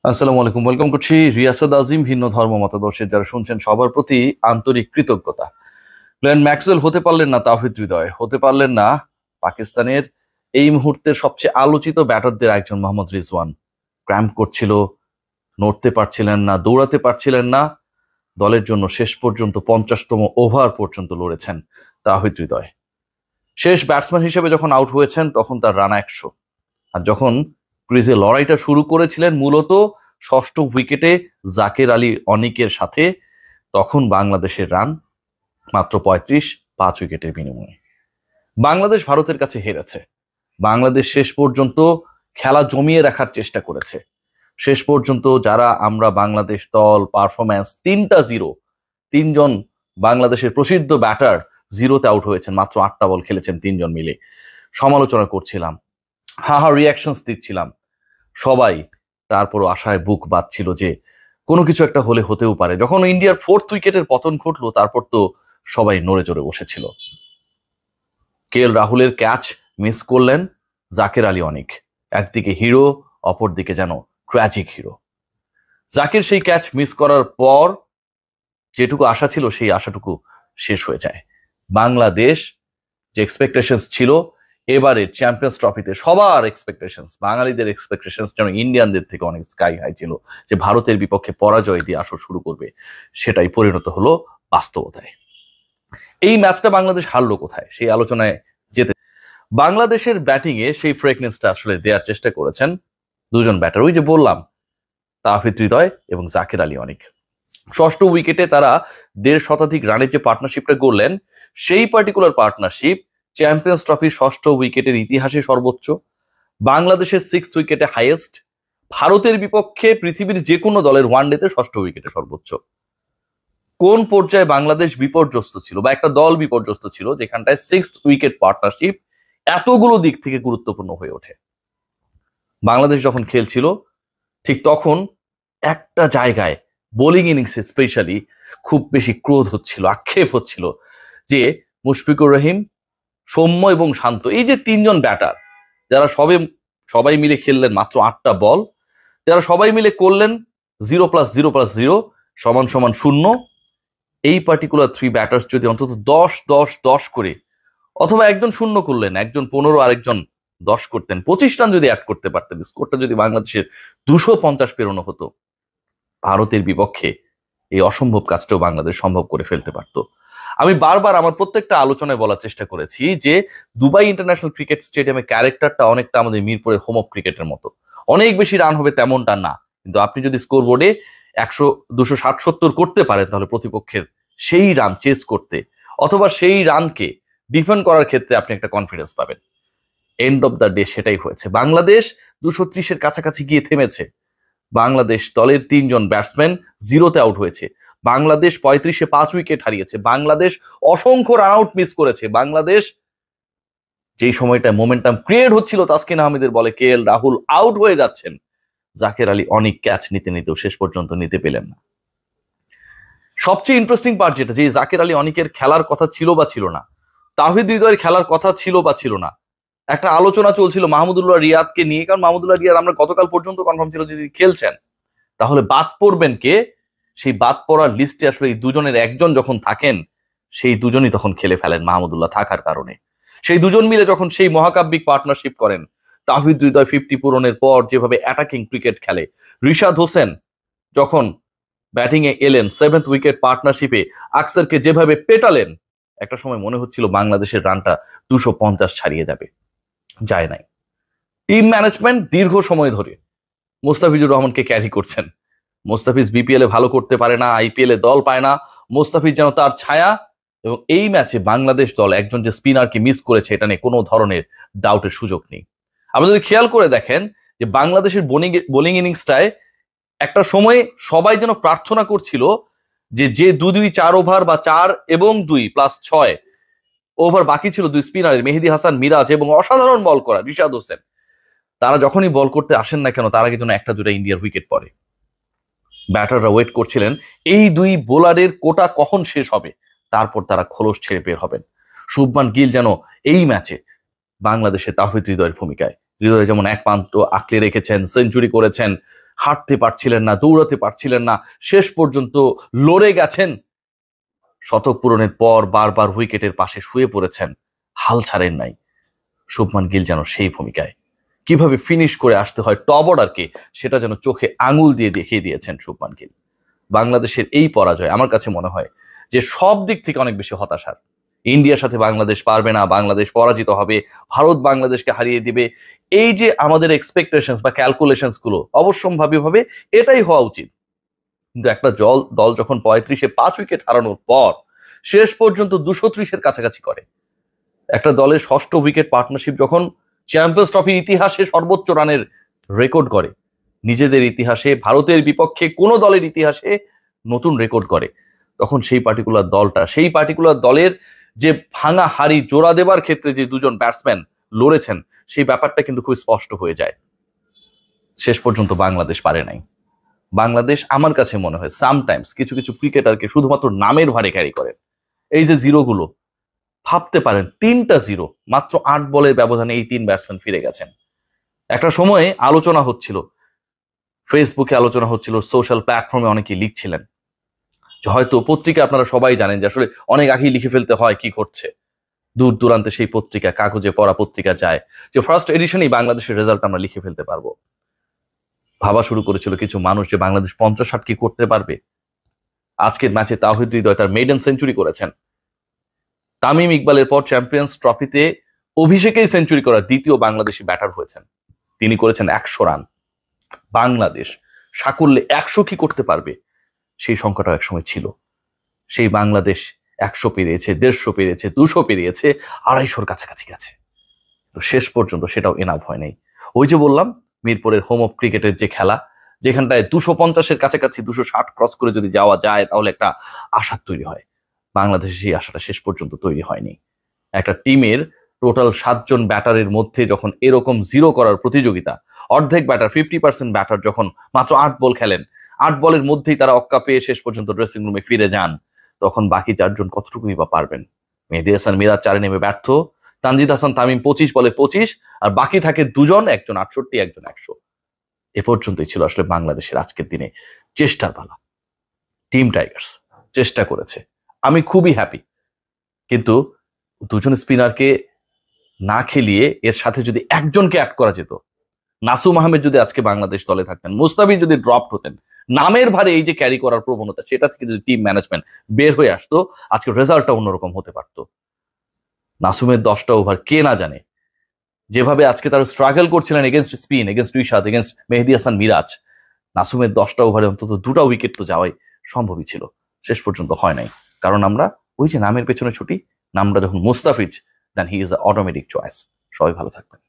আসসালামু আলাইকুম, ওয়েলকাম করছি রিয়াসাদ আজিম। ভিন্ন ধর্ম মতাদর্শের যারা শুনছেন সবার প্রতি আন্তরিক কৃতজ্ঞতা। গ্লেন ম্যাক্সওয়েল হতে পারলেন না তাওহিদ হৃদয়, হতে পারলেন না পাকিস্তানের এই মুহূর্তের সবচেয়ে আলোচিত ব্যাটারদের একজন মোহাম্মদ রিজওয়ান। ক্র্যাম্প করছিল, নড়তে পারছিলেন না, দৌড়াতে পারছিলেন না। দলের জন্য শেষ পর্যন্ত 50তম ওভার পর্যন্ত লড়েছেন তাওহিদ হৃদয়। শেষ ব্যাটসম্যান হিসেবে যখন আউট হয়েছেন তখন তার রান 100। আর যখন ক্রিজে লড়াইটা শুরু করেছিলেন মূলত ষষ্ঠ উইকেটে জাকের আলী অনিকের সাথে, তখন বাংলাদেশের রান মাত্র 35, 5 উইকেটের বিনিময়ে। বাংলাদেশ ভারতের কাছে হেরেছে। বাংলাদেশ শেষ পর্যন্ত খেলা জমিয়ে রাখার চেষ্টা করেছে। শেষ পর্যন্ত যারা আমরা বাংলাদেশ দল পারফরম্যান্স 3টা জিরো, তিনজন বাংলাদেশের প্রসিদ্ধ ব্যাটার জিরোতে আউট হয়েছেন, মাত্র 8টা বল খেলেছেন তিনজন মিলে। সমালোচনা করছিলাম, হা হা রিয়াকশনস দিচ্ছিলাম সবাই, তারপরও আশায় বুক বাঁধছিল যে কোনো কিছু একটা হলে হতেও পারে। যখন ইন্ডিয়ার 4th উইকেটের পতন ঘটলো তারপর তো সবাই নড়ে চড়ে বসেছিল। কে এল রাহুলের ক্যাচ মিস করলেন জাকের আলী অনিক। একদিকে হিরো, অপরদিকে যেন ট্র্যাজিক হিরো। জাকির সেই ক্যাচ মিস করার পর যেটুকু আশা ছিল সেই আশাটুকু শেষ হয়ে যায়। বাংলাদেশ যে এক্সপেকটেশনস ছিল এবারে চ্যাম্পিয়ন্স ট্রফিতে, সবার এক্সপেকটেশনস, বাঙালিদের এক্সপেকটেশনস যেন ইন্ডিয়ানদের থেকে অনেক স্কাই হাই ছিল, যে ভারতের বিপক্ষে পরাজয় দিয়ে আসর শুরু করবে, সেটাই পরিণত হলো বাস্তবতায়। এই ম্যাচটা বাংলাদেশ হারলো কোথায় সেই আলোচনায় যেতে, বাংলাদেশের ব্যাটিং এ সেই ফ্রেকনেসটা আসলে দেওয়ার চেষ্টা করেছেন দুজন ব্যাটার, ওই যে বললাম তাওহিদ হৃদয় এবং জাকির আলী অনিক। ষষ্ঠ উইকেটে তারা 1.5 শতাধিক রানের যে পার্টনারশিপটা করলেন, সেই পার্টিকুলার পার্টনারশিপ চ্যাম্পিয়ন্স ট্রফির ষষ্ঠ উইকেটের ইতিহাসে সর্বোচ্চ, বাংলাদেশের 6th উইকেটে হাইয়েস্ট, ভারতের বিপক্ষে পৃথিবীর যে কোনো দলের ওয়ানডেতে ষষ্ঠ উইকেটে সর্বোচ্চ। কোন পর্যায়ে বাংলাদেশ বিপর্যস্ত ছিল বা একটা দল বিপর্যস্ত ছিল যেখানটায় 6th উইকেট পার্টনারশিপ এতগুলো দিক থেকে গুরুত্বপূর্ণ হয়ে ওঠে। বাংলাদেশ যখন খেলছিল ঠিক তখন একটা জায়গায় বোলিং ইনিংসে স্পেশালি খুব বেশি ক্রোধ হচ্ছিল, আক্ষেপ হচ্ছিল যে মুশফিকুর রহিম, সৌম্য এবং শান্ত, এই যে তিনজন ব্যাটার যারা সবাই মিলে খেললেন মাত্র 8টা বল, যারা সবাই মিলে করলেন 0+0+0=0, এই পার্টিকুলার 3 ব্যাটার্স যদি অন্তত 10-10-10 করে, অথবা একজন শূন্য করলেন, একজন 15, আরেকজন 10 করতেন, 25 রান যদি অ্যাড করতে পারতেন, স্কোরটা যদি বাংলাদেশের 250 পেরোনো হতো, ভারতের বিপক্ষে এই অসম্ভব কাজটাও বাংলাদেশ সম্ভব করে ফেলতে পারত। আমি বারবার আমার প্রত্যেকটা আলোচনায় বলার চেষ্টা করেছি যে দুবাই ইন্টারন্যাশনাল ক্রিকেট স্টেডিয়ামের ক্যারেক্টারটা অনেকটা আমাদের মিরপুরের হোম অফ ক্রিকেটের মতো। অনেক বেশি রান হবে তেমনটা না, কিন্তু আপনি যদি স্কোর বোর্ডে 100, 260-70 করতে পারেন, তাহলে প্রতিপক্ষের সেই রান চেস করতে অথবা সেই রানকে ডিফেন্ড করার ক্ষেত্রে আপনি একটা কনফিডেন্স পাবেন। এন্ড অফ দ্য ডে সেটাই হয়েছে। বাংলাদেশ 230-এর কাছাকাছি গিয়ে থেমেছে। বাংলাদেশ দলের 3জন ব্যাটসম্যান জিরোতে আউট হয়েছে। বাংলাদেশ 35-এ 5 উইকেট হারিয়েছে। বাংলাদেশ অসংখ্য রান আউট মিস করেছে। বাংলাদেশ যেই সময়টা মোমেন্টাম ক্রিয়েট হচ্ছিল, তাসকিন আহমেদের বলে কে এল রাহুল আউট হয়ে যাচ্ছেন, জাকের আলী অনেক ক্যাচ নিতে নিতেও শেষ পর্যন্ত নিতে পেলেন না। সবচেয়ে ইন্টারেস্টিং পার্ট যেটা, যে জাকের আলী অনেকের খেলার কথা ছিল বা ছিল না, তাওহিদ হৃদয়ের খেলার কথা ছিল বা ছিল না, একটা আলোচনা চলছিল মাহমুদুল্লাহ রিয়াদকে নিয়ে। কারণ মাহমুদুল্লাহ রিয়াদ আমরা গতকাল পর্যন্ত কনফার্ম ছিল যদি খেলছেন, তাহলে বাদ পড়বেন কে? সেই বাদ পড়ার লিস্টে আসলে এই দুজনের একজন যখন থাকেন, সেই দুজনই তখন খেলে ফেলেন মাহমুদুল্লাহ থাকার কারণে। সেই দুজন মিলে যখন সেই মহাকাব্যিক পার্টনারশিপ করেন, তাওহিদ হৃদয় 50 পূরণের পর যেভাবে অ্যাটাকিং ক্রিকেট খেলে, রিশাদ হোসেন যখন ব্যাটিং এ এলেন 7th উইকেট পার্টনারশিপে আকসারকে যেভাবে পেটালেন, একটা সময় মনে হচ্ছিল বাংলাদেশের রানটা 250 ছাড়িয়ে যাবে, যায় নাই। টিম ম্যানেজমেন্ট দীর্ঘ সময় ধরে মোস্তাফিজুর রহমানকে ক্যারি করছেন। মোস্তাফিজ বিপিএল এ ভালো করতে পারে না, আইপিএল এ দল পায় না, মোস্তাফিজ যেন তার ছায়া। এবং এই ম্যাচে বাংলাদেশ দল একজন যে স্পিনারকে মিস করেছে, এটা নিয়ে কোনো ধরনের ডাউটের সুযোগ নেই। আপনি যদি খেয়াল করে দেখেন যে বাংলাদেশের বোলিং ইনিংসটায় একটা সময় সবাই যেন প্রার্থনা করছিল যে 2-2-4 ওভার বা 4 এবং 2+6 ওভার বাকি ছিল 2 স্পিনারের, মেহেদী হাসান মিরাজ এবং অসাধারণ বল করা রিশাদ হোসেন, তারা যখনই বল করতে আসেন না কেন, তার আগে যেন 1-2 ইন্ডিয়ার উইকেট পড়ে। ব্যাটাররা ওয়েট করছিলেন এই 2 বোলারের কোটা কখন শেষ হবে, তারপর তারা খোলস ছেড়ে বের হবেন। শুভমান গিল যেন এই ম্যাচে বাংলাদেশে তাওহিদ হৃদয়ের ভূমিকায়, হৃদয় যেমন এক প্রান্ত আঁকড়ে রেখেছেন, সেঞ্চুরি করেছেন, হাঁটতে পারছিলেন না, দৌড়াতে পারছিলেন না, শেষ পর্যন্ত লড়ে গেছেন। শতক পূরণের পর বারবার উইকেটের পাশে শুয়ে পড়েছেন, হাল ছাড়েন নাই। শুভমান গিল যেন সেই ভূমিকায়, কিভাবে ফিনিশ করে আসতে হয় টপ অর্ডারকে, সেটা যেন চোখে আঙুল দিয়ে দেখিয়ে দিয়েছেন শুভমান গিল। বাংলাদেশের এই পরাজয় আমার কাছে মনে হয় যে সব দিক থেকে অনেক বেশি হতাশার। ইন্ডিয়ার সাথে বাংলাদেশ পারবে না, বাংলাদেশ পরাজিত হবে, ভারত বাংলাদেশকে হারিয়ে দিবে, এই যে আমাদের এক্সপেকটেশনস বা ক্যালকুলেশনস গুলো অবশ্যম্ভাবীভাবে এটাই হওয়া উচিত। কিন্তু একটা দল যখন 35-এ 5 উইকেট হারানোর পর শেষ পর্যন্ত 230-এর কাছাকাছি করে, একটা দলের ষষ্ঠ উইকেট পার্টনারশিপ যখন চ্যাম্পিয়ন্স ট্রফির ইতিহাসে সর্বোচ্চ রানের রেকর্ড করে, নিজেদের ইতিহাসে, ভারতের বিপক্ষে কোনো দলের ইতিহাসে নতুন রেকর্ড করে, তখন সেই পার্টিকুলার দলের যে ভাঙা হাড়ি জোড়া দেবার ক্ষেত্রে যে দুজন ব্যাটসম্যান লড়েছেন, সেই ব্যাপারটা কিন্তু খুব স্পষ্ট হয়ে যায়। শেষ পর্যন্ত বাংলাদেশ পারে নাই। বাংলাদেশ আমার কাছে মনে হয় সামটাইমস কিছু কিছু ক্রিকেটারকে শুধুমাত্র নামের ভারে ক্যারি করেন। এই যে জিরোগুলো, ভাবতে পারেন 3টা জিরো মাত্র 8 বলের ব্যবধানে এই 3 ব্যাটসম্যান ফিরে গেছেন। একটা সময়ে আলোচনা হচ্ছিল, ফেসবুকে আলোচনা হচ্ছিল, সোশ্যাল প্ল্যাটফর্মে অনেকেই লিখছিলেন যে হয়তো পত্রিকা, আপনারা সবাই জানেন যে আসলে অনেক আগেই লিখে ফেলতে হয় কি ঘটছে, দূর দূরান্তে সেই পত্রিকা, কাগজে পড়া পত্রিকা যায় যে ফার্স্ট এডিশনেই বাংলাদেশের রেজাল্ট আমরা লিখে ফেলতে পারবো। ভাবা শুরু করেছিল কিছু মানুষ যে বাংলাদেশ 50-60 কি করতে পারবে। আজকের ম্যাচে তাওহিদ হৃদয় তার মেডেন সেঞ্চুরি করেছেন। তামিম ইকবালের পর চ্যাম্পিয়ন্স ট্রফিতে অভিষেকেই সেঞ্চুরি করা দ্বিতীয় বাংলাদেশি ব্যাটার হয়েছেন। তিনি করেছেন 100 রান। বাংলাদেশ সাকুল্যে 100 কি করতে পারবে, সেই সংখ্যাটাও একসময় ছিল। সেই বাংলাদেশ 100 পেরিয়েছে, 150 পেরিয়েছে, 200 পেরিয়েছে, 250-র কাছাকাছি গেছে। তো শেষ পর্যন্ত সেটাও এনাফ হয় নাই। ওই যে বললাম, মিরপুরের হোম অফ ক্রিকেটের যে খেলা, যেখানটায় 250-এর কাছাকাছি 260 ক্রস করে যদি যাওয়া যায় তাহলে একটা আশা তৈরি হয়। বাংলাদেশে সেই আশাটা শেষ পর্যন্ত তৈরি হয়নি। একটা টিমের টোটাল 7 জন ব্যাটারের মধ্যে যখন এরকম জিরো করার প্রতিযোগিতা, অর্ধেক ব্যাটার 50% ব্যাটার যখন মাত্র 8 বল খেলেন, 8 বলের মধ্যেই তারা অক্কা পেয়ে শেষ পর্যন্ত ড্রেসিং রুমে ফিরে যান, তখন বাকি 4 জন কতটুকুই বা পারবেন। মেহেদী হাসান মিরাজ 4-এ নেমে ব্যর্থ, তানজিদ হাসান তামিম 25 বলে 25, আর বাকি থাকে দুজন, একজন 68, একজন 100। এ পর্যন্তই ছিল আসলে বাংলাদেশের আজকের দিনে চেষ্টার পালা। টিম টাইগার্স চেষ্টা করেছে, আমি খুবই হ্যাপি। কিন্তু দুজন স্পিনারকে না খেলিয়ে এর সাথে যদি একজনকে অ্যাড করা যেত, নাসুম আহমেদ যদি আজকে বাংলাদেশ দলে থাকতেন, মুস্তাফিজ যদি ড্রপ হতেন, নামের ভারে এই যে ক্যারি করার প্রবণতা, সেটা থেকে যদি টিম ম্যানেজমেন্ট বের হয়ে আসতো, আজকে রেজাল্টটা অন্যরকম হতে পারত। নাসুমের 10টা ওভার কে না জানে, যেভাবে আজকে তারা স্ট্রাগল করছিলেন against spin, against Rishad, against Mehedi Hasan Miraz, নাসুমের 10টা ওভারে অন্তত 2টা উইকেট তো যাওয়াই সম্ভবই ছিল। শেষ পর্যন্ত হয় নাই, কারণ আমরা ওই যে নামের পেছনে ছুটি, নামটা যখন Mustafiz, then he is the automatic choice. সবাই ভালো থাকবেন।